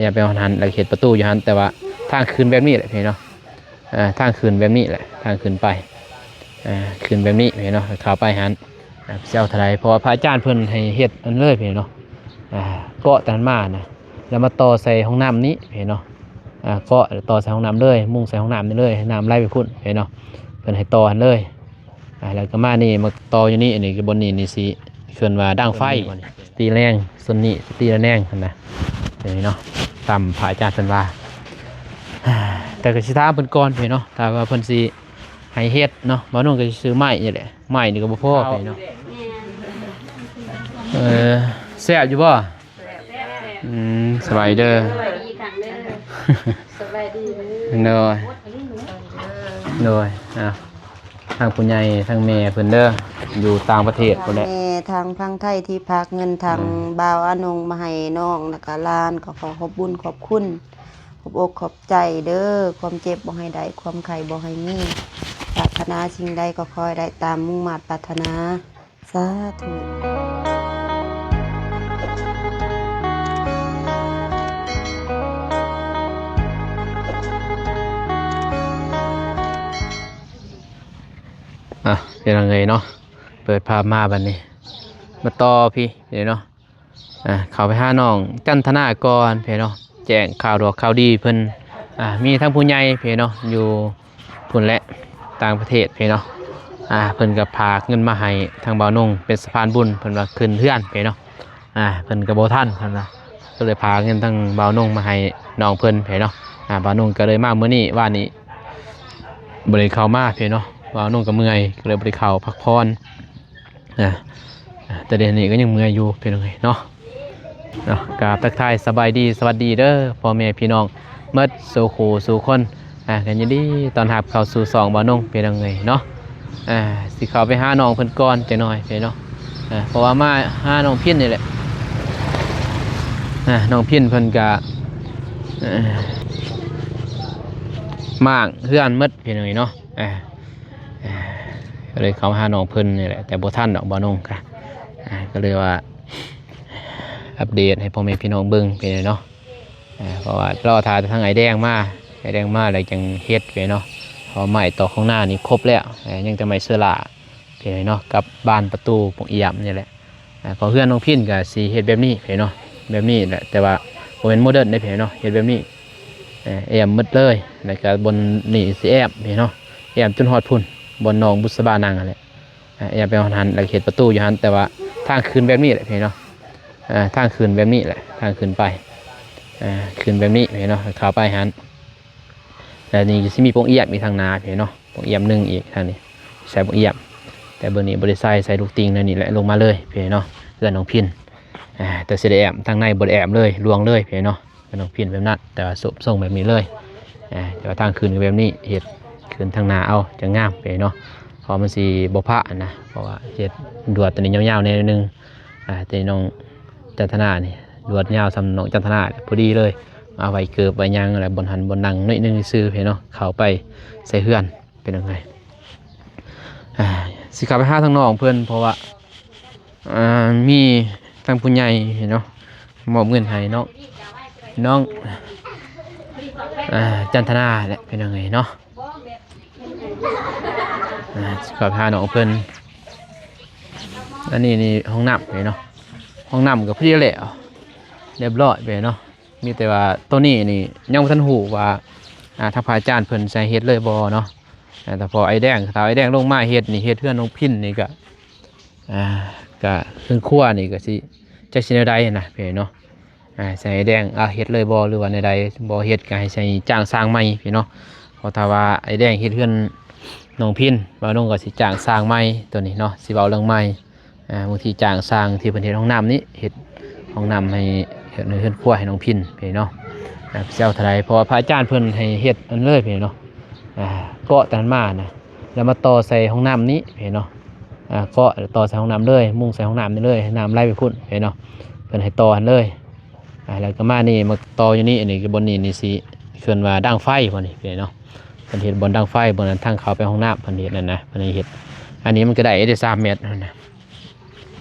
อย่าไปหันแล้วเขตประตูอยู่หันแต่ว่าทางคืนแบบนี้แหละพี่เนาะทางคืนแบบนี้แหละทางคืนไปคืนแบบนี้พี่เนาะเข้าไปหันเจ้าทลายเพราะว่าพระอาจารย์เพิ่นให้เฮ็ดอันเลยพี่เนาะเกาะตันมานะแล้วมาต่อใส่ห้องน้ำนี้พี่เนาะเกาะต่อใส่ห้องน้ำเลยมุ่งใส่ห้องน้ำนี่เลยน้ำไหลไปพุ่นพี่เนาะเพิ่นให้ต่อหันเลยแล้วก็มานี่มาต่ออยู่นี่อันนี้ก็บนนี่สิเชิญว่าดังไฟตีแรงส่วนนี้ตีแรงนะอย่างนี้เนาะตามพระอาจารย์เพิ่นว่าแต่ก็สิถามเพิ่นก่อนพี่เนาะถ้าว่าเพิ่นสิให้เฮ็ดเนาะบ่นุ่งก็สิซื้อไม้นี่แหละไม้นี่ก็บ่พอพี่เนาะแซ่บอยู่บ่สบายเด้อสบายดีเด้อโดยทางผู้ใหญ่ทางแม่เพิ่นเด้ออยู่ต่างประเทศพุ่นแหละแม่ทางพังไทยที่พักเงินทางบ่าวอนงมาให้น้องแล้วก็หลานก็ขอขอบบุญขอบคุณขอบอกขอบใจเด้อความเจ็บบ่ให้ได้ความไข้บ่ให้มีปรารถนาสิ่งใดก็ขอให้ได้ตามมุ่งมั่นปรารถนาสาธุเป็นยังไงเนาะเปิดภาพมาบัดนี้มาต่อพี่เดี๋ยวเนาะเข้าไปหาน้องจันทนาก่อนเพื่อนเนาะแจ้งข่าวดอกข่าวดีเพิ่นมีทั้งผู้ใหญ่เพื่อนเนาะอยู่พุ่นและต่างประเทศเพื่อนเนาะเพิ่นก็พาเงินมาให้ทางบ่าวนงเป็นสะพานบุญเพิ่นว่าขึ้นเฮือนเพื่อนเนาะเพิ่นก็บ่ทันเพิ่นว่าก็เลยพาเงินทางบ่าวนงมาให้น้องเพิ่นเพื่อนเนาะบ่าวนงก็เลยมามื้อนี้ว่านี้บ่ได้เข้ามาเพื่อนเนาะบ่าวนงก็เมื่อยก็เลยบ่ได้เข้าพักผ่อนแต่เดี๋ยวนี้ก็ยังเมื่อยอยู่เพื่อนเนาะกราบทักทายสบายดีสวัสดีเด้อพ่อแม่พี่น้องเมื่อสู่ขู่สู่คนกันยินดีตอนหับเข้าสู่2บ่าวนงเป็นยังไงเนาะสิเข้าไปหาน้องเพิ่นก่อนจังหน่อยเพิ่นเนาะเพราะว่ามาหาน้องพินนี่แหละน้องพินเพิ่นก็มากเฮือนหมดเป็นยังไงเนาะก็เลยเข้าหาน้องเพิ่นนี่แหละแต่บ่ทันดอกบ่าวนงก็เลยว่าอัปเดตให้พ่อแม่พี่น้องเบิ่งไปเลยเนาะเพราะว่ารอทาทางไอแดงมาอะไรจังเฮ็ดไปเนาะพอใหม่ต่อข้างหน้านี่ครบแล้วยังจะไม่เสื้อลาไปเลยเนาะกับบานประตูปงเอี่ยมนี่แหละพอเพื่อนน้องพินกับสีเฮ็ดแบบนี้ไปเนาะแบบนี้แหละแต่ว่าผมเป็นโมเดิร์นได้ไปเนาะเฮ็ดแบบนี้แอมมืดเลยแล้วก็บนนี่สีแอมไปเนาะแอมจนฮอดพุ่นบนหนองบุษบานังอะไรแอมไปหันแล้วเฮ็ดประตูอยู่หันแต่ว่าทางคืนแบบนี้แหละไปเนาะทางคืนแบบนี้แหละทางคืนไปคืนแบบนี้เนาะเข้าไปหันแล้วนี่จะมีปงเอี่ยมมีทางนาเนาะปงเอี่ยมหนึ่งอีกทางนี้ใส่ปงเอี่ยมแต่เบอร์นี้บริษัทใส่ลูกติงนั่นนี่แหละลงมาเลยเนาะเพื่อนน้องพินแต่เสด็จแอมทางในบริแอมเลยลวงเลยเนาะเพื่อนน้องพินแบบนั้นแต่ว่าส่งแบบนี้เลยแต่ว่าทางคืนแบบนี้เห็ดคืนทางนาเอาจะงามเนาะพอมันสีบ่พะนะเพราะว่าเห็ดดวดตัวนี้ยาวๆในนึงแต่น้องจันทนานี่ดวดยาวสำนองจันทนาพอดีเลยเอาไว้เกือบไว้ยังอะไรบนหันบนนังนิดนึงซื้อเนาะเข้าไปใส่เฮือนเป็นยังไงสิขับไปหาทางน้องเพื่อนเพราะว่ามีทางผู้ใหญ่เนาะมอบเงินให้น้องจันทนาแหละเป็นยังไงเนาะสิขับไปหาน้องเพื่อนอันนี้ห้องน้ำเนาะห้องน้ำกับพี่แหละเรียบร้อยไปเนาะมีแต่ว่าตัวนี้นี่ยังไม่ทันหูว่าทางพระอาจารย์เพิ่นใส่เฮ็ดเลยบ่เนาะแต่พอไอ้แดงลงมาเฮ็ดนี่เฮ็ดเพื่อนน้องพินนี่ก็เครื่องครัวนี่ก็สิจักสิแนวใดนะพี่เนาะใส่ไอ้แดงเฮ็ดเลยบ่หรือว่าในใดบ่เฮ็ดก็ให้ใส่จ้างสร้างใหม่พี่เนาะเพราะถ้าว่าไอ้แดงเฮ็ดเพื่อนน้องพินบ่าวน้องก็สิจ้างสร้างใหม่ตัวนี้เนาะสิเว้าเรื่องใหม่บางทีจ้างสร้างที่เพิ่นเฮ็ดห้องน้ำนี้เฮ็ดห้องน้ำให้เฮ็ดในเฮือนครัวให้น้องพินพี่เนาะเจ้าทลายเพราะว่าพระอาจารย์เพิ่นให้เฮ็ดอันเลยพี่เนาะเกาะตันมานะแล้วมาต่อใส่ห้องน้ำนี้พี่เนาะเกาะต่อใส่ห้องน้ำเลยมุ่งใส่ห้องน้ำนี่เลยน้ำไหลไปพุ่นพี่เนาะเพิ่นให้ต่อหันเลยแล้วก็มานี่มาต่ออยู่นี่อันนี้ก็บนนี่สิเพิ่นว่าดังไฟบ่นี่พี่เนาะเพิ่นเฮ็ดบนดังไฟบนนั้นทางเข้าไปห้องน้ำเพิ่นเฮ็ดนั่นนะเพิ่นเฮ็ดอันนี้มันก็ได้3 เมตรนั่นนะ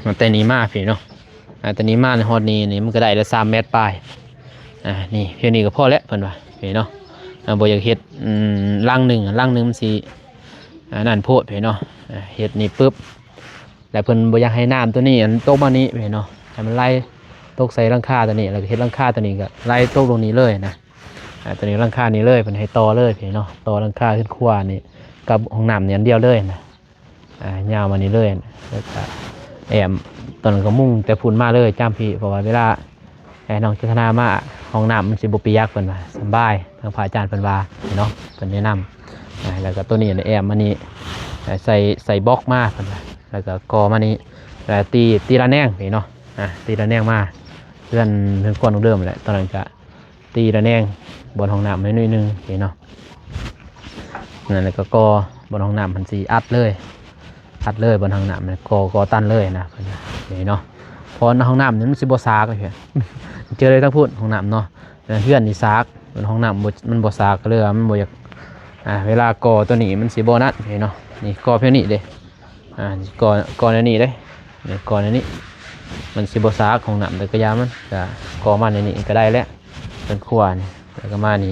มันแต่นี้มาพี่เนาะแต่นี้มาในฮอดนี้มันก็ได้ละ3 เมตรปลาย นี่เพียงนี้ก็พอแล้วเพิ่นว่าเนาะบ่อยากเฮ็ดลังหนึงมันสินั่นโพดเนาะเฮ็ดนี่ปึ๊บแล้วเพิ่นบ่อยากให้น้ำตัวนี้อันตกมานี้เนาะให้มันไหลตกใส่หลังคาตัวนี้แล้วก็เฮ็ดหลังคาตัวนี้ก็ไหลตกลงนี้เลยนะตัวนี้หลังคานี้เลยเพิ่นให้ต่อเลยเนาะต่อหลังคาขึ้นครัวนี่กับห้องน้ำนี่อันเดียวเลยนะยาวมานี้เลยแล้วก็แอมตอนนั้นก็มุ่งแต่พุ่นมาเลยจ้ามพี่เพราะว่าเวลาน้องจัฒนามาห้องน้ำมันสิบ่เปียกเพิ่นว่าสบายทางพระอาจารย์เพิ่นว่าเนาะเพิ่นแนะนำแล้วก็ตัวนี้แอมมานี่ใส่บล็อกมาเพิ่นว่าแล้วก็กอมานี่แล้วตีระแนงเนาะตีระแนงมาเพื่อนก้อนของเดิมแหละตอนนั้นก็ตีระแนงบนห้องน้ำนิดนึงเนาะนั่นแล้วก็กอบนห้องน้ำมันสีอัดเลยบนห้องน้ำมันกอตันเลยนะเนาะพอในห้องน้ำนี่มันสิบซากเลยเพื่อนเจอเลยทั้งพูดห้องน้ำเนาะเพื่อนนี่ซากบนห้องน้ำมันบซากก็เลยมันบอยากเวลากอตัวนี้มันสีโบนัสเนาะนี่กอเพียงนี้เด้กอในนี้เด้นี่กอในนี้มันสิบซากห้องน้ำแต่กระยามันจะกอมาในนี้ก็ได้แล้วเป็นขั้วนี่แล้วก็มานี่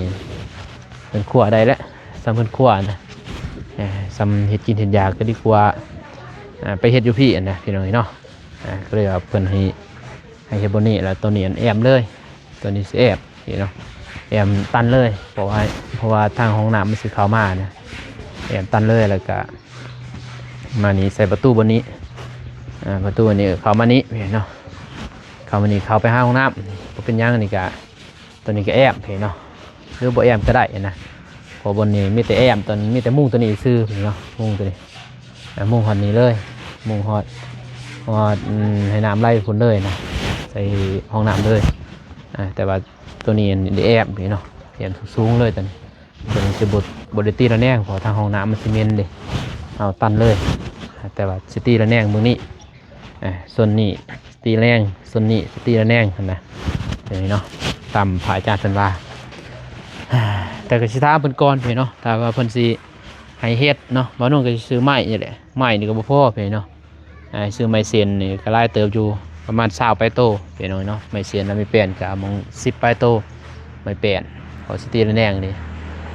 เป็นขั้วได้แล้วซ้ำเป็นขั้วนะซ้ำเห็ดกินเห็ดยาก็ดีกว่าไปเห็ดอยู่พี่นะพี่น้องเนาะก็เลยเอาเพิ่นให้เฮ็ดบนนี้แล้วตัวนี้แอมเลยตัวนี้สิแอบเนาะแอมตันเลยเพราะว่าทางห้องน้ำมันสิเข้ามานะแอมตันเลยแล้วก็มานี่ใส่ประตูบนนี้ประตูนี้เข้ามานี้เนาะเข้ามานี่เข้าไปห้องน้ำก็เป็นยังนี่กะตัวนี้ก็แอมเนาะหรือบ่แอมก็ได้นะพอบนนี้มีแต่แอมตัวนี้มีแต่มุ้งตัวนี้ซื้อเนาะมุ้งตัวนี้มุ้งหอดนี้เลยมุ้งหอดให้น้ำไหลพุ่นเลยนะใส่ห้องน้ำเลยแต่ว่าตัวนี้ได้แอมเนาะแอมสูงเลยตัวนี้จะบดตีระแนงพอทางห้องน้ำมันซีเมนต์เลยเอาตันเลยแต่ว่าสตีระแนงเมืองนี้ส่วนนี้สตีระแนงส่วนนี้สตีระแนงนะอย่างนี้เนาะตามผายจานเป็นว่าแต่ก็สิท้าเพิ่นก่อนเพิ่นเนาะถ้าว่าเพิ่นสิให้เฮ็ดเนาะบ่นุ่งก็สิซื้อไม้นี่แหละไม้นี่ก็บ่พอเพิ่นเนาะซื้อไม้เซนนี่ก็หลายเติบอยู่ประมาณ20ปลายโตเพิ่นเนาะไม้เซนแล้วไม่แป้นก็มอง10ปลายโตไม้แป้นพอสตีระแนงนี่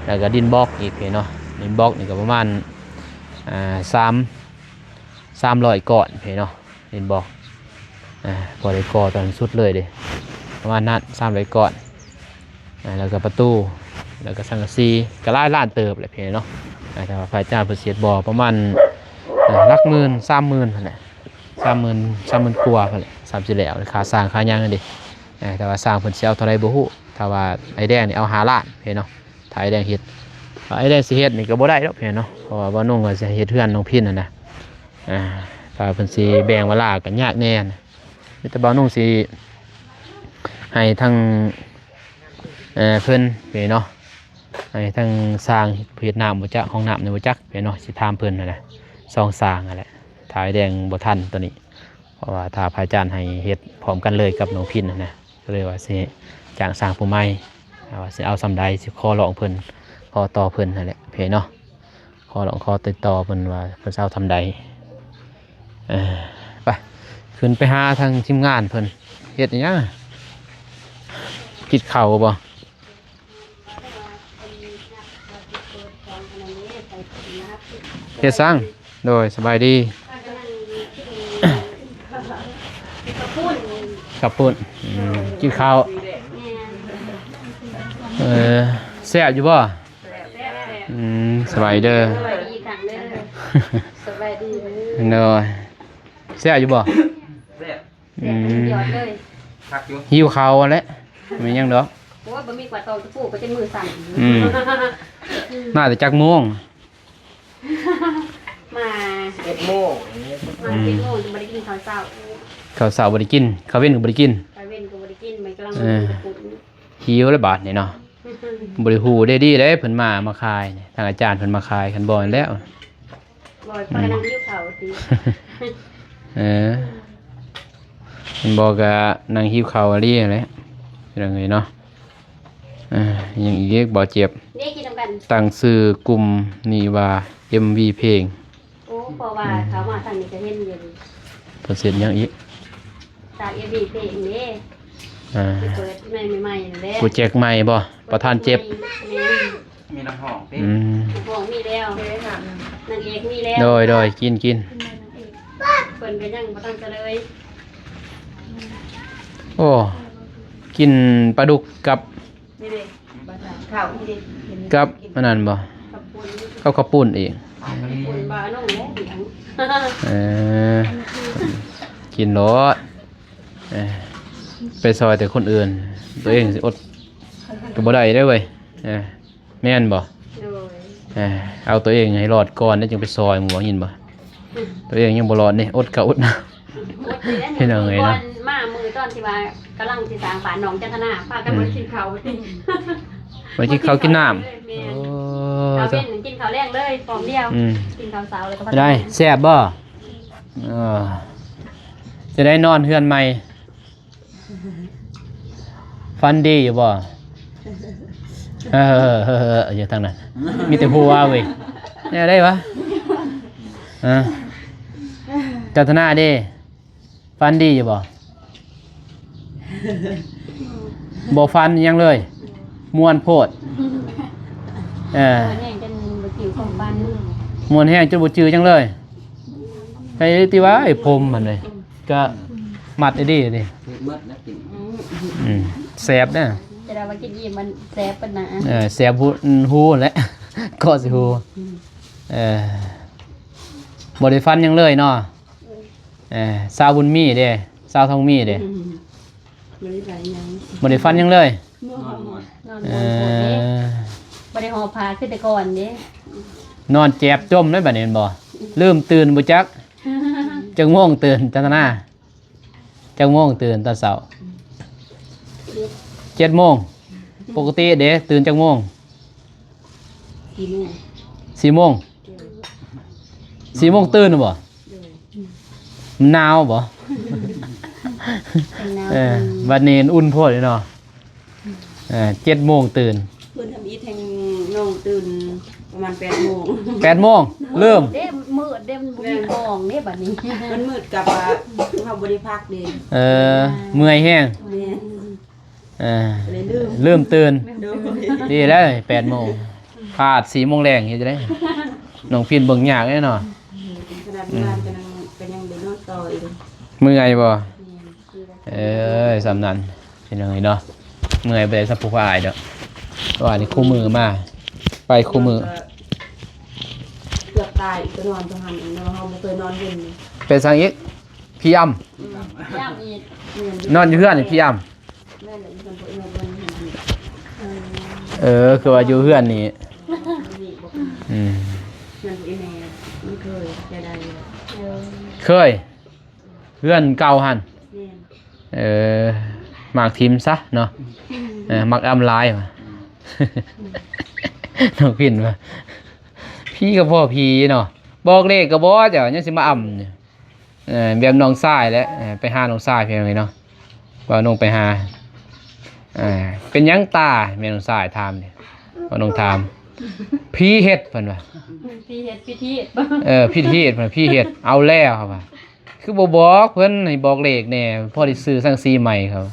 แล้วก็ดินบล็อกอีกเพิ่นเนาะดินบล็อกนี่ก็ประมาณ300ก้อนเพิ่นเนาะดินบล็อกพอได้ก่อตอนสุดเลยเด้ประมาณนั้น300ก้อนแล้วก็ประตูแล้วก็สังกะสีก็หลายล้านเติบแหละเพิ่นเนาะแต่ว่าพระอาจารย์เพิ่นเสียดบ่อประมาณหลักหมื่น30,000นั่นแหละ30,000กว่านั่นแหละ30แล้วค่าสร้างค่าหยังนั่นดิแต่ว่าสร้างเพิ่นสิเอาเท่าใดบ่ฮู้ถ้าว่าไอ้แดงนี่เอา5ล้านเพิ่นเนาะถ้าไอ้แดงเฮ็ดไอ้แดงสิเฮ็ดนี่ก็บ่ได้ดอกเพิ่นเนาะเพราะว่าบ่นุ่งก็สิเฮ็ดเฮือนน้องพินนั่นน่ะถ้าเพิ่นสิแบ่งเวลาก็ยากแน่นะมีแต่บ่นุ่งสิให้ทั้งเพิ่นเนาะให้ทั้งสร้างเฮ็ดน้ำบ่จักห้องน้ำนี่บ่จักเนาะสิถามเพิ่นนั่นแหละซองสร้างนั่นแหละถ่ายแดงบ่ทันตัวนี้เพราะว่าถ้าพระอาจารย์ให้เฮ็ดพร้อมกันเลยกับน้องพินนะก็เลยว่าสิจ้างสร้างผู้ใหม่ว่าสิเอาซำใดสิขอร้องเพิ่นขอต่อเพิ่นนั่นแหละเนาะขอร้องขอติดต่อเพิ่นว่าเพิ่นสิเอาทำใดไปขึ้นไปหาทางทีมงานเพิ่นเฮ็ดอิหยังกินข้าวบ่เฮ็ดซังโดยสบายดีขับปุ่นกินข้าวแซ่บอยู่บ่สบายเด้อสบายดี เด้อแซ่บอยู่บ่หิวข้าวแล้วมีหยังดอกโอ้ยบ่มีกว่าตองตะปูก็จะมือสั่นน่าจะจักโมงมา11 โมงมา7 โมงบ่ได้กินข้าวเช้าข้าวเช้าบ่ได้กินข้าวเว้นก็บ่ได้กินข้าวเว้นก็บ่ได้กินมันกำลังปุ่นหิวแล้วบาดนี่เนาะบ่ได้ฮู้ได้ดีเด้เพิ่นมาขายทางอาจารย์เพิ่นมาขายคันบ่แล้วบ่พากันนั่งหิวข้าวติเพิ่นบอกก็นั่งหิวข้าวอะลีแหละเป็นจังไงเนาะยังอีกบ่เจ็บนี่กินนำกันตั้งชื่อกลุ่มนี่ว่า MV เพลงโอ้เพราะว่าเขามาทางนี้ก็เห็นอยู่เพิ่นเสร็จยังอีกจาก MV เพลงนี่ อ่า เปิดใหม่ๆแล้ว กูแจกใหม่บ่ประธานเจ็บ มีน้ำหอมดิ อืม บอกมีแล้วนางเอกมีแล้ว โดยกิน เปิดกันยังบ่ต้องจะเลย โอ้กินปลาดุกกับ นี่เด้ข้าวนี่เด้ กับอันนั้นบ่ กับปุน กับข้าวปุ้นอีก ปุนบาน้องแล้วเสียง เออกินรสเออไปซอยแต่คนอื่น ตัวเองสิอดก็บ่ได้เด้อเว้ยเออแม่นบ่ โดย เออเอาตัวเองให้รอดก่อนแล้วจึงไปซอยหมู่ยินบ่ตัวเองยังบ่รอดนี่อดก็อดนะ เห็นเอาไงนะ มามือตอนที่ว่ากำลังสิสร้างฝาหนองจันทนาป้าก็บ่ได้กินข้าว ไปกินข้าวกินน้ำ แม่ โอ้ ข้าว จ้ะ เป็นกินข้าวแรงเลยฟอมเดียว อืม กินข้าวเช้าแล้วก็ ได้แซ่บบ่เออจะได้นอนเฮือนใหม่ฟันดีอยู่บ่อยู่ทางนั้นมีแต่ผู้ว่าเว้ยเนี่ยได้ปะจันทนาเด้ฟันดีอยู่บ่บ่ฟันยังเลยม่วนโพดแห้งจนบ่จิ๋วของปัน ม่วนแห้งจนบ่จือจังเลยใครติว่าไอ้พรมมันเลยก็มัดไอ้ดิดิ เมื่อนะกิน แซ่บนะ จะได้ว่ากินอิ่มมันแซ่บปานน่ะ แซ่บหูแหละ ก็สิหูบ่ได้ฟันยังเลยเนาะสาวบุญมีเด้สาวทองมีเด้ บ่ได้ไปยัง บ่ได้ฟันยังเลย นอน นอน เอ บ่โคตรเด้ อ บ่ได้ห่อผ้าขึ้นแต่ก่อนเด้ นอนแจบจมเลยบัดนี้แม่นบ่ลืมตื่นบ่จักจังโมงตื่นจันทนาจังโมงตื่นตอนเช้า7โมงปกติเด้ตื่นจังโมง กี่โมง 4โมง4โมงตื่นน่ะบ่มันหนาวบ่ เป็นน้ วันนี้อุ่นโพดเลยเนาะ7โมงตื่น เพิ่นทำอีแทงน้องตื่นประมาณ8โมง 8โมงเริ่ม ำเด้มืดเด้มันบ่มีกองเด้บัดนี้ มันมืดกับว่าเฮาบ่ได้พักเด้ เมื่อยแห้ง แม่น เลยลืม เริ่มตื่น โดย ดีแล้ว8โมงพลาด4โมงแรงเฮ็ดจะได้น้องพินเบิ่งยากแน่เนาะ ขนาดงานก็ยังได้นอนต่ออีก เมื่อยบ่สำนั้นเป็นยังไงเนาะเมื่อยไปได้สักผู้อายเด้อว่านี่คู่มือมาไปคู่มือ เกือบตายก็นอนตรงหันเนาะเฮาบ่เคยนอนเย็นเลย เป็นสังอีกพี่อ้ํ ย่ามอีก นอนอยู่เฮือนนี่พี่อ้ํ แม่นแหละอยู่กันบ่เอิ้นวันนี้ คือว่าอยู่เฮือนนี่ นี่บ่ อืม นั่นอีแม่มันเคยจะได้ เคยเพื่อนเก่าหัน แม่น หมากทีมซะเนาะมักอำลายมา น้องพินว่าพี่กับพ่อพี่เนาะบอกเลขกับบ่เจ้ายังสิมาอำเนี่ยแบบน้องชายแหล้วไปหาน้องชายเพียงเลยเนาะว่าน้องไปหาเป็นหยังตาแม่น้องชายถามเนี่ยว่าน้องถามพี่เฮ็ดเพิ่นว่า พี่เฮ็ดพิธี พี่เฮ็ดเพิ่นพี่เฮ็ดเอาแล้วครับว่าคือบ่บอกเพิ่นให้บอกเลขแน่พอได้ซื้อสังสีใหม่ครับ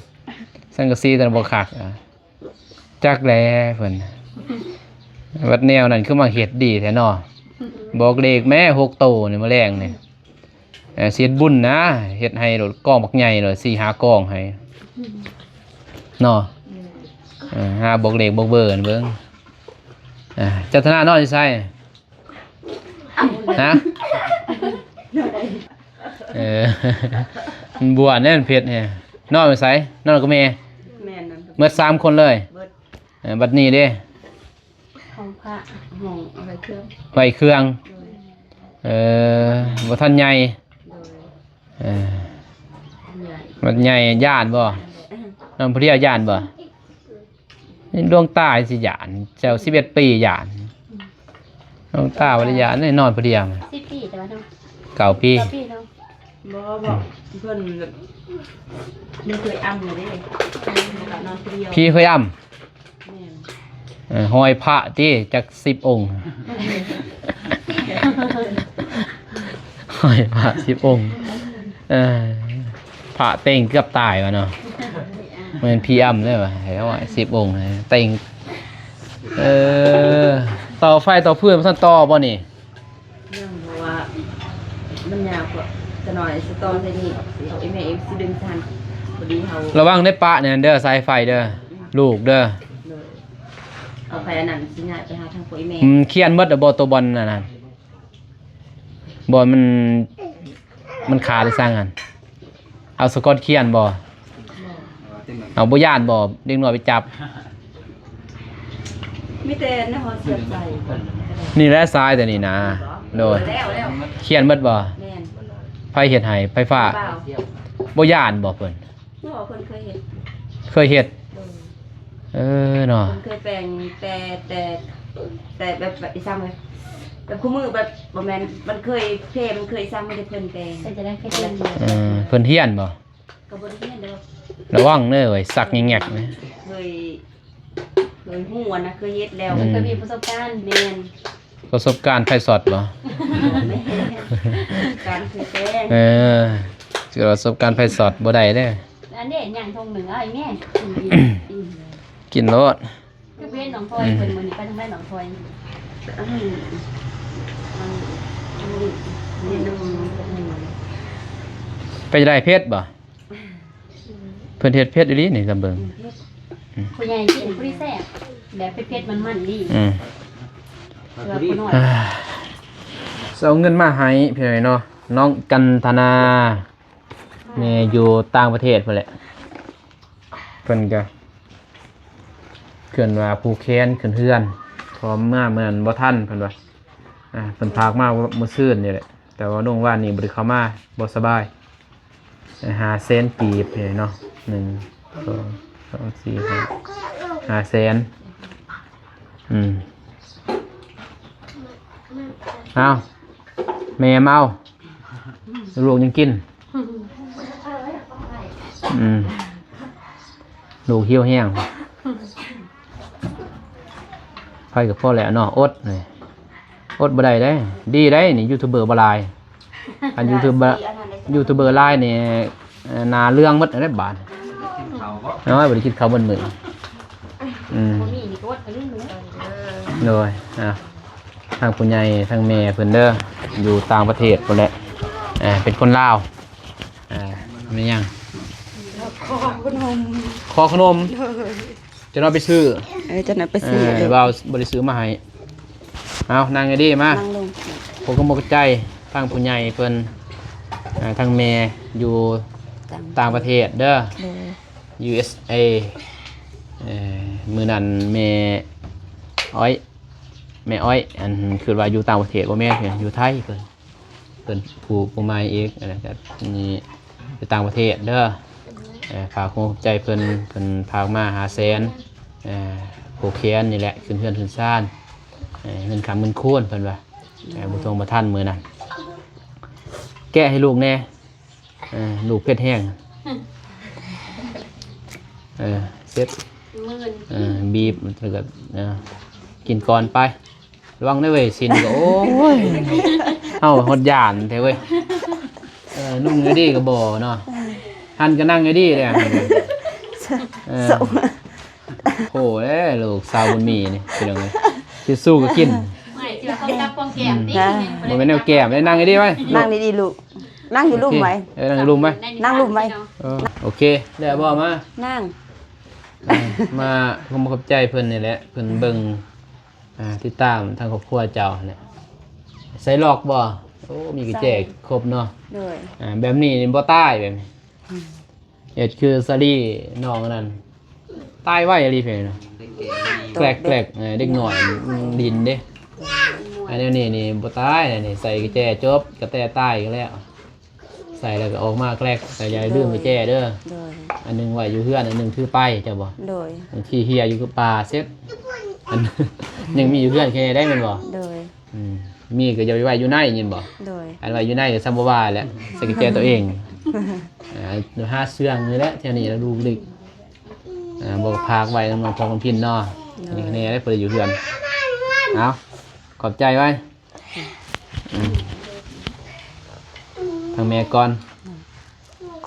สังกะสีแต่บ่คักจักแลเพิ่นวัดแนวนั้นคือมาเฮ็ดดีแท้เนาะบอกเลขแม่6โตนี่มื้อแรงนี่เสียดบุญนะเฮ็ดให้โดดกองบักใหญ่เลย4-5กองให้เนาะหาบอกเลขบอกเบอร์นี่เบิ่งจันทนานอนอยู่ไสฮะมันบวชเนี่ยมันเผ็ดเนี่ยนอนไปไสนอนกับแม่ แม่นนั่น เมื่อ3คนเลย เบิด บัดนี้เด้ ของพระ ห้องเอาไว้เครื่อง ไว้เครื่อง โดย บ่ทันใหญ่ โดย เออ ใหญ่ บัดใหญ่ย่านบ่น้องผู้เดียวย่านบ่นี่ดวงตาสิย่านเจ้า11ปีย่านดวงตาบ่ได้ย่านนี่นอนผู้เดียว 10 ปีแต่ว่าเนาะ 9ปี 9ปีเนาะ บ่เพิ่นแบบไม่เคยอ้ำเลยเด้นอนคนเดียว พี่เคยอ้ํ แม่น ห้อยพระติจัก10องค์ ห้อยพระ10องค์พระเต็งเกือบตายวะเนาะ มันพีอัมได้ป่ะเห็นว่า10 องค์นะเต็งต่อไฟต่อเพื่อนมันต่อบ่นี่ เรื่องเพราะว่ามันยาวกว่าจะหน่อยสตอใส่นี่เอาไอ้แม่เอฟซีดึงทันพอดีเฮา ระวังได้ปะเนี่ยเด้อสายไฟเด้อลูกเด้อ เลยเอาไปอันนั้นสิง่ายไปหาทางพ่อไอ้แม่ เขียนหมดบ่ตัวบอลนั่นน่ะบอลมันขาดได้สร้างกันเอาสกอตเขียนบ่เอาบ่ย่านบ่เด็กน้อยไปจับ มีแต่ในหอเสียบใจ นี่แหละทรายแต่นี่นะโดย แล้ว เขียนหมดบ่ แม่น ไฟเฮ็ดให้ไฟฟ้า เปล่า บ่ย่านบ่เพิ่น เมื่อเพิ่นเคยเห็น เคยเฮ็ดเนาะ เพิ่นเคยแปลงแต่แบบอีซ้ำเลยแบบคู่มือแบบบ่แม่นมันเคยมันเคยซ้ำไม่ได้เพิ่นแปลง แต่จะได้แค่เดือน เพิ่นเฮียนบ่ ก็บ่ได้เห็นเด้อ ระวังเด้อไว้สักแงกๆนะ เคยฮู้นะเคยเฮ็ดแล้ว อืม เคยมีประสบการณ์ แม่น ประสบการณ์ไฟสอดบ่ แม่นการเคยแปลง เจอประสบการณ์ไฟสอดบ่ได้เด้อ อันนี้อย่างทงเหนือไอ้แม่ กินรส คือเพื่อนหนองพลอยเพิ่นมื้อนี้ไปทางแม่หนองพลอย นี่น้ำ ไปได้เพชรบ่เพิ่นเฮ็ดเพชรอีหลีนี่ลำเบิง ผู้ใหญ่กินผู้ที่แซ่บแบบเผ็ดๆมันๆดี อืม เพื่อผู้น้อย เอาเงินมาให้พี่น้อยเนาะน้องกันธนาแม่อยู่ต่างประเทศพุ่นแหละเพิ่นก็เพิ่นว่าผู้แค้นขึ้นเฮือนพร้อมมาเหมือนบ่ทันเพิ่นว่าเพิ่นพากมามื้อซื่นนี่แหละแต่ว่าน้องว่านี่บ่ได้เข้ามาบ่สบาย5 เซนกีบพี่เนาะ1 2 3 4 5 เซนเอาแม่เมาลูกยังกินลูกเหี่ยวแห้งไฟกับพ่อแหละเนาะอดเลยอดบ่ได้ได้ดีได้นี่ยูทูบเบอร์บ่หลายอันยูทูบเบอร์หลายนี่หน้าเรื่องหมดได้บาด เขาก็ น้อยบ่ได้กินข้าวบนมื้อ บ่มีนี่ก็ว่าอันนี้หนู เลยทางผู้ใหญ่ทางแม่เพิ่นเด้ออยู่ต่างประเทศพุ่นแหละเป็นคนลาวไม่ยังขอขนมจะนอนไปซื้อ จะนัดไปซื้อ ว่าบริซื้อมาให้เอานางไงดีมา นั่งลง ผมก็บอกใจทางผู้ใหญ่เพิ่นทางแม่อยู่ต่างประเทศเด้อ USA มือนั้นแม่อ้อยอันคือว่าอยู่ต่างประเทศบ่แม่นอยู่ไทยเพิ่นผู้ใหม่เอกอะไรแบบนี้อยู่ต่างประเทศเด้อฝากความใจเพิ่นพากมา5 แสนโอเคอันนี่แหละขึ้นเฮือนขึ้นซ่านเงินคำเงินคูณเพิ่นว่าบ่ทงบ่ทันมื้อนั้นแกะให้ลูกแน่ลูกเผ็ดแห้งเสร็จ มื้อ บีบมันก็กินก่อนไประวังได้เว้ยสินก็โอ้ยเอ้าหดยานแท้เว้ยนุ่งไอ้ดีก็บ่เนาะหันก็นั่งไอ้ดีเลยโอ้ยลูกสาวบุญมีนี่เป็นยังไงสิสู้ก็กิน ไม่เชื่อเขาจับปองแก้มติ บ่แม่นแนวแก้มได้นั่งไอ้ดีไว้ นั่งดีๆลูกนั่งอยู่ลุ่มไว้ นั่งอยู่ลุ่มไว้ นั่งลุ่มไว้ โอเคแล้วบ่มา นั่ง มาผมขอบใจเพิ่นนี่แหละเพิ่นเบิ่งติดตามทางครอบครัวเจ้าเนี่ยใส่หลอกบ่โอ้มีกระแจกครบเนาะ ด้วย แบบนี้นี่บ่ตายแบบนี้เฮ็ดคือซาลี่น้องนั่นตายไว้อะไรเพิ่นเนาะ เด็กเก๋แกลกเด็กหน่อยดินเด้อันนี้นี่บ่ตายนี่ใส่กระแจจบกระแตตายก็แล้ว ใส่แล้วก็ออกมาแกลกแต่อย่าลืมกระแจเด้อ ด้วย อันนึงไว้อยู่เฮือนอันนึงถือไปเจ้าบ่ ด้วย บางทีเฮียอยู่กับป่าเซ็ตอัน ยังมีอยู่เพื่อนแค่ได้แมันบ่ ด้วย มีก็จะไปไว้อยู่ในยินบ่ ด้วย อันไว้อยู่ในก็ซัมบ่ว่าแหละสกิแจตัวเองหาเสื่องนี่แหละเท่านี้แล้วดูลิกบ่พากไว้นำพอมันพินเนาะนี่แน่ได้เพิ่นอยู่เพื่อนเอาขอบใจไว้ทางแม่ก่อน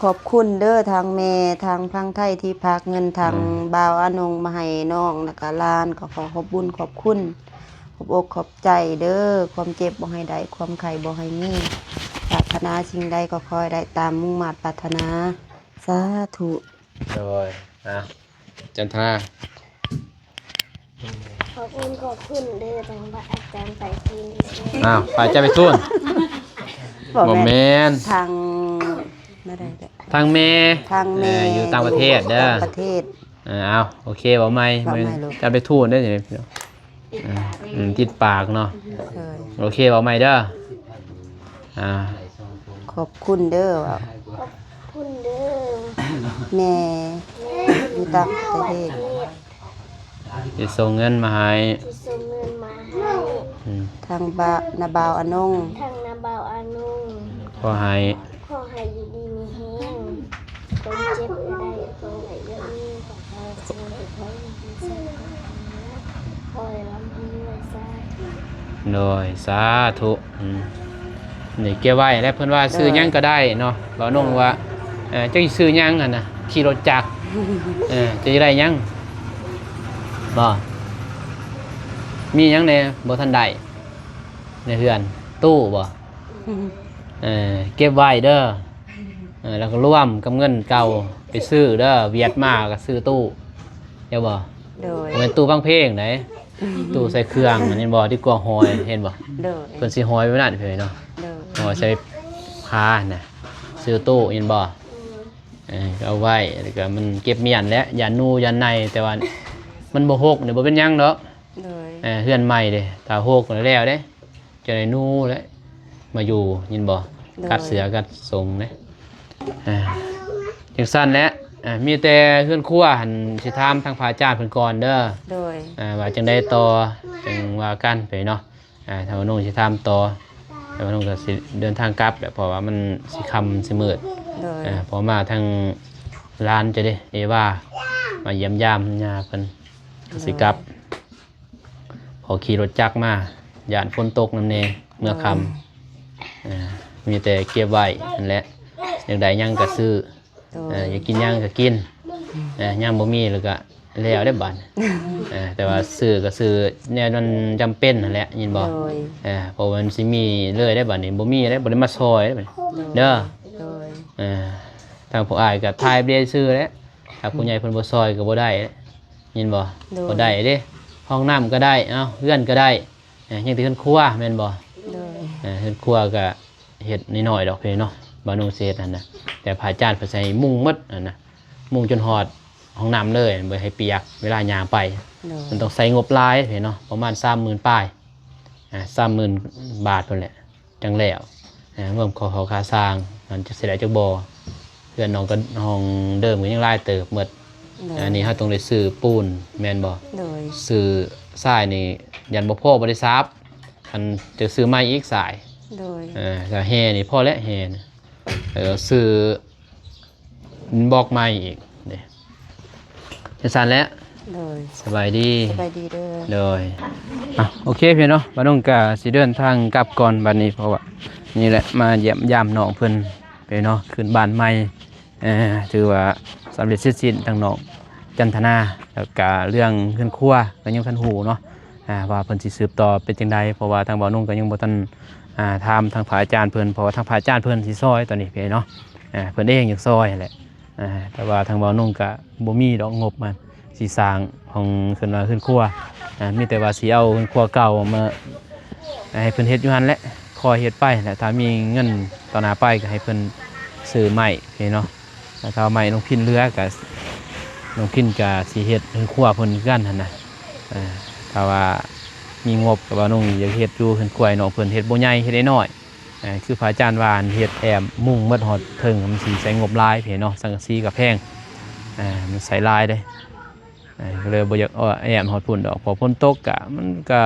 ขอบคุณเด้อทางแม่ทางพังไทยที่พากเงินทางบ่าวอนงมาให้น้องแล้วก็หลานก็ขอขอบบุญขอบคุณขอบอกขอบใจเด้อความเจ็บบ่ให้ได้ความไข้บ่ให้มีปรารถนาสิ่งใดก็ขอให้ได้ตามมุ่งมั่นปรารถนาสาธุ โดยจันทรา ขอบคุณเด้อทางพระอาจารย์ไปทีนี้ ไปจะไปทุ่น บอก บ่ แม่ แม่น ทางไม่ได้เด้อ ทางแม่ ทางแม่ อยู่ต่างประเทศเด้อ ต่างประเทศ เอาโอเคบ่ไม่ บ่ไม่ลูก จะไปทุ่นได้อพี่น้องติดปากเนาะ เคย โอเคบ่ไม่เด้อา ขอบคุณเด้อว่า คุณเด้อ แม่อยู่ต่างประเทศ จะส่งเงินมาให้ ที่ส่งเงินมาให้ ทางนาบาวอนง ทางนาบ่าวอานุ่ง ขอให้ ขอให้อยู่ดีมีแห้งคนเจ็บก็ได้ขอให้เรื่องนี้ขอให้สิ่งที่เขามีใส่ขอให้ร่ำให้รวยซะ โดยสาธุนี่เก็บไว้แล้วเพิ่นว่าซื้อหยังก็ได้เนาะบ่น้องว่าเจ้าสิซื้อหยังหั่นน่ะขี่รถจักรจะได้หยังบ่มีหยังแน่บ่ทันได้ในเฮือนตู้บ่เก็บไว้เด้อแล้วก็ร่วมกับเงินเก่าไปซื้อเด้อเวียดมาก็ซื้อตู้เจ้าบ่ โดย บ่แม่นตู้ฟังเพลงไหนตู้ใส่เครื่องอันนี้บ่ที่กวางหอยเห็นบ่ โดย เพิ่นสิหอยไว้นั่นเพิ่นเนาะ โดย หอยใส่ผ้าน่ะซื้อตู้เห็นบ่ก็เอาไว้แล้วก็มันเก็บเมียนแล้วยานูยาในแต่ว่ามันบ่หกนี่บ่เป็นหยังดอก โดย เฮือนใหม่เด้ถ้าหกแล้วเด้จะได้นูแล้วมาอยู่ยินบ่กัดเสือกัดสงเด้จังซั่นแหละมีแต่เฮือนครัวหั่นสิถามทางพระอาจารย์เพิ่นก่อนเด้อ โดย ว่าจังได้ต่อจังว่ากันไปเนาะถ้าว่าน้องสิถามต่อแต่ว่าน้องก็สิเดินทางกลับแหละเพราะว่ามันสิค่ำสิมืด โดย เพอมาทางร้านจะได้เอว่ามาเยี่ยมยามญาเพิ่นก็สิกลับพอขี่รถจักรมาย่านฝนตกนำแน่เมื่อค่ำมีแต่เก็บไว้นั่นแหละอย่างใดยังก็ซื้อ โดย อยากกินหยังก็กินยังบ่มีแล้วก็แล้วได้บัดแต่ว่าซื้อก็ซื้อแนวมันจำเป็นนั่นแหละยินบ่ โดย เพราะมันสิมีเลยได้บัดนี้บ่มีได้บ่ได้มาซอยได้บัดนี้เด้อ โดย ทางผู้อ้ายก็ทายบ่ได้ซื้อแล้วถ้าผู้ใหญ่เพิ่นบ่ซอยก็บ่ได้ยินบ่บ่ได้เด้ห้องน้ำก็ได้เรือนก็ได้ยังแต่เรือนครัวแม่นบ่ โดย เรือนครัวก็เฮ็ดน้อยๆดอกเพิ่นเนาะบ่นุ่งเศษนั่นน่ะแต่พระอาจารย์เพิ่นใส่มุ้งหมดนั่นน่ะมุ้งจนฮอดห้องน้ำเลยบ่ให้เปียกเวลาย่างไป โดย มันต้องใส่งบหลายเห็นเนาะประมาณ 30,000 ป้าย30,000 บาทพุ่นแหละจังแล้วรวมเขาค่าสร้างมันจะเสียดายจักบ่เพื่อนน้องก็ห้องเดิมก็ยังหลายเติบหมดอันนี้เฮาต้องได้ซื้อปูนแม่นบ่ โดย ซื้อทรายนี่ยันบ่พอบ่ได้ซับคันจะซื้อใหม่อีกสาย โดย ก็แห่นี่พอแล้วแห่นะซื้อบอกใหม่อีกเด้จังซั่นแหล้ว โดย สบายดี สบายดีเด้อ เลยโอเคพี่เนาะบ้านน้องกาสิเดินทางกลับก่อนบัดนี้เพราะว่านี่แหละมาเยี่ยมยามน้องเพิ่นไปเนาะขึ้นบ้านใหม่ถือว่าสำเร็จเสร็จสิ้นทางน้องจันทนาแล้วก็เรื่องเฮือนครัวก็ยังทันหูเนาะว่าเพิ่นสิสืบต่อเป็นจังใดเพราะว่าทางบ้านน้องก็ยังบ่ทันถามทางพระอาจารย์เพิ่นเพราะว่าทางพระอาจารย์เพิ่นสิซอยตอนนี้พี่เนาะเพิ่นเองอยากซอยแหละแต่ว่าทางบ้านน้องก็บ่มีดอกงบมันสิสร้างของขึ้นมาขึ้นครัวมีแต่ว่าสิเอาขึ้นครัวเก่ามาให้เพิ่นเฮ็ดอยู่หั่นแหละคอยเฮ็ดไปแหละถ้ามีเงินต่อหน้าไปก็ให้เพิ่นซื้อไม้พี่เนาะถ้าเอาไม้ลงพินเรือก็ลงพินก็สิเฮ็ดขึ้นครัวเพิ่นคือกันหั่นน่ะถ้าว่ามีงบก็ว่าน้องอยากเฮ็ดอยู่ขึ้นครัวให้น้องเพิ่นเฮ็ดบ่ใหญ่เฮ็ดได้น้อยคือพระอาจารย์ว่าเฮ็ดแอมมุ่งหมดฮอดถึงมันสิใช้งบหลายพี่เนาะสังกะสีก็แพงมันใส่หลายเด้ก็เลยบ่อยากแอมฮอดพุ่นดอกพอฝนตกกะมันก็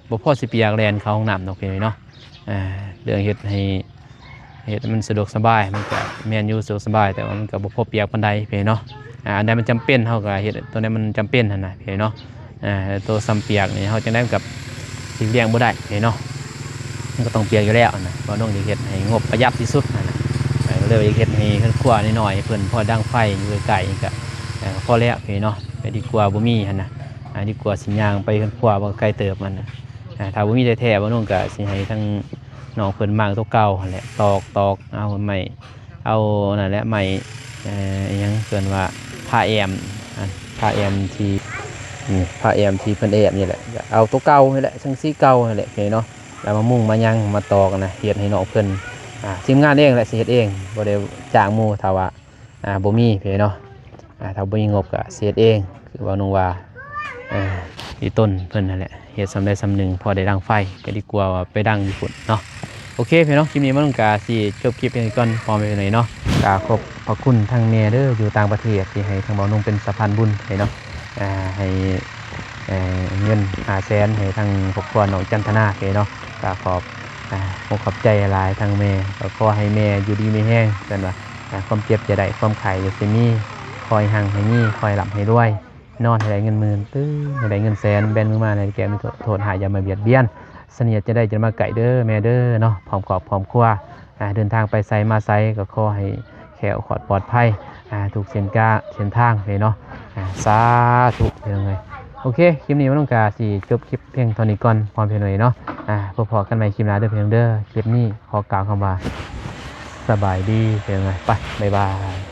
บ่พอสิเปียกแล่นเข้าห้องน้ำดอกพี่เนาะเรื่องเฮ็ดให้มันสะดวกสบายมันก็แม่นอยู่สะดวกสบายแต่ว่ามันก็บ่พอเปียกปานใดพี่เนาะอันใดมันจำเป็นเฮาก็เฮ็ดตัวนั้นมันจำเป็นหั่นน่ะพี่เนาะตัวซ้ำเปียกนี่เฮาจังได๋กับสิเลี้ยงบ่ได้พี่เนาะมันก็ต้องเปียกอยู่แล้วนะบ่ต้องสิเฮ็ดให้งบประหยัดที่สุดนั่นน่ะก็เล เลยเฮ็ดให้เพิ่นครัวน้อยๆให้เพิ่นพอดังไฟอยู่ไกลๆก็พอแล้วพี่เนาะไปดีกว่าบ่มีหั่นน่ะดีกว่าสิย่างไปเพิ่นครัวบ่ไกลเติบมันน่ะถ้าบ่มีแท้ๆบ่นุ่งก็สิให้ทั้งน้องเพิ่นมากตัวเก่าหั่นแหละตอกเอาไม้เอานั่นแหละไม้อิหยังเพิ่นว่าผ้าแอมผ้าแอมที่ผ้าแอมที่เพิ่นแอมนี่แหละเอาตัวเก่านี่แหละจังซี่เก่านี่แหละพี่เนาะแล้วมามุ่งมายังมาตอกนะเฮ็ดให้น้องเพิ่นทีมงานเองแหละสิเฮ็ดเองบ่ได้จ้างหมู่ถ้าว่าบ่มีพี่เนาะถ้าบ่มีงบก็สิเฮ็ดเองคือว่าน้องว่าอีต้นเพิ่นนั่นแหละเฮ็ดสำใดสำหนึ่งพอได้ดังไฟก็ดีกว่าไปดังอยู่พุ่นเนาะโอเคพี่น้องคลิปนี้มาลงกาสิจบคลิปเพียงเท่านี้ก่อนพอไปหน่อยเนาะกาขอบพระคุณทางแม่เด้ออยู่ต่างประเทศที่ให้ทางบ่าวนุ่งเป็นสะพานบุญให้เนาะให้เงิน500,000ให้ทางครอบครัวน้องจันทนาให้เนาะกาขอบใจหลายทางแม่ก็ขอให้แม่อยู่ดีมีแห้งเพิ่นว่าความเจ็บจะได้ความไข้จะสิมีคอยหังให้มีคอยหลับให้ด้วยนอนให้ได้เงินหมื่นตื้อให้ได้เงินแสนแบนมือมาในแก่มีโทษหายอย่ามาเบียดเบียนเสนียดจะได้จะมาไก่เด้อแม่เด้อเนาะพร้อมครอบพร้อมครัวเดินทางไปไสมาไสก็ขอให้แขวขอดปลอดภัยถูกเส้นทางเลยเนาะสาธุเป็นยังไงโอเคคลิปนี้ไม่ต้องการสิจบคลิปเพียงเท่านี้ก่อนพร้อมเพียงหน่อยเนาะพอกันใหม่คลิปหน้าเด้อเพียงเด้อคลิปนี้ขอกล่าวคำว่าสบายดีเป็นยังไงไปบ๊ายบาย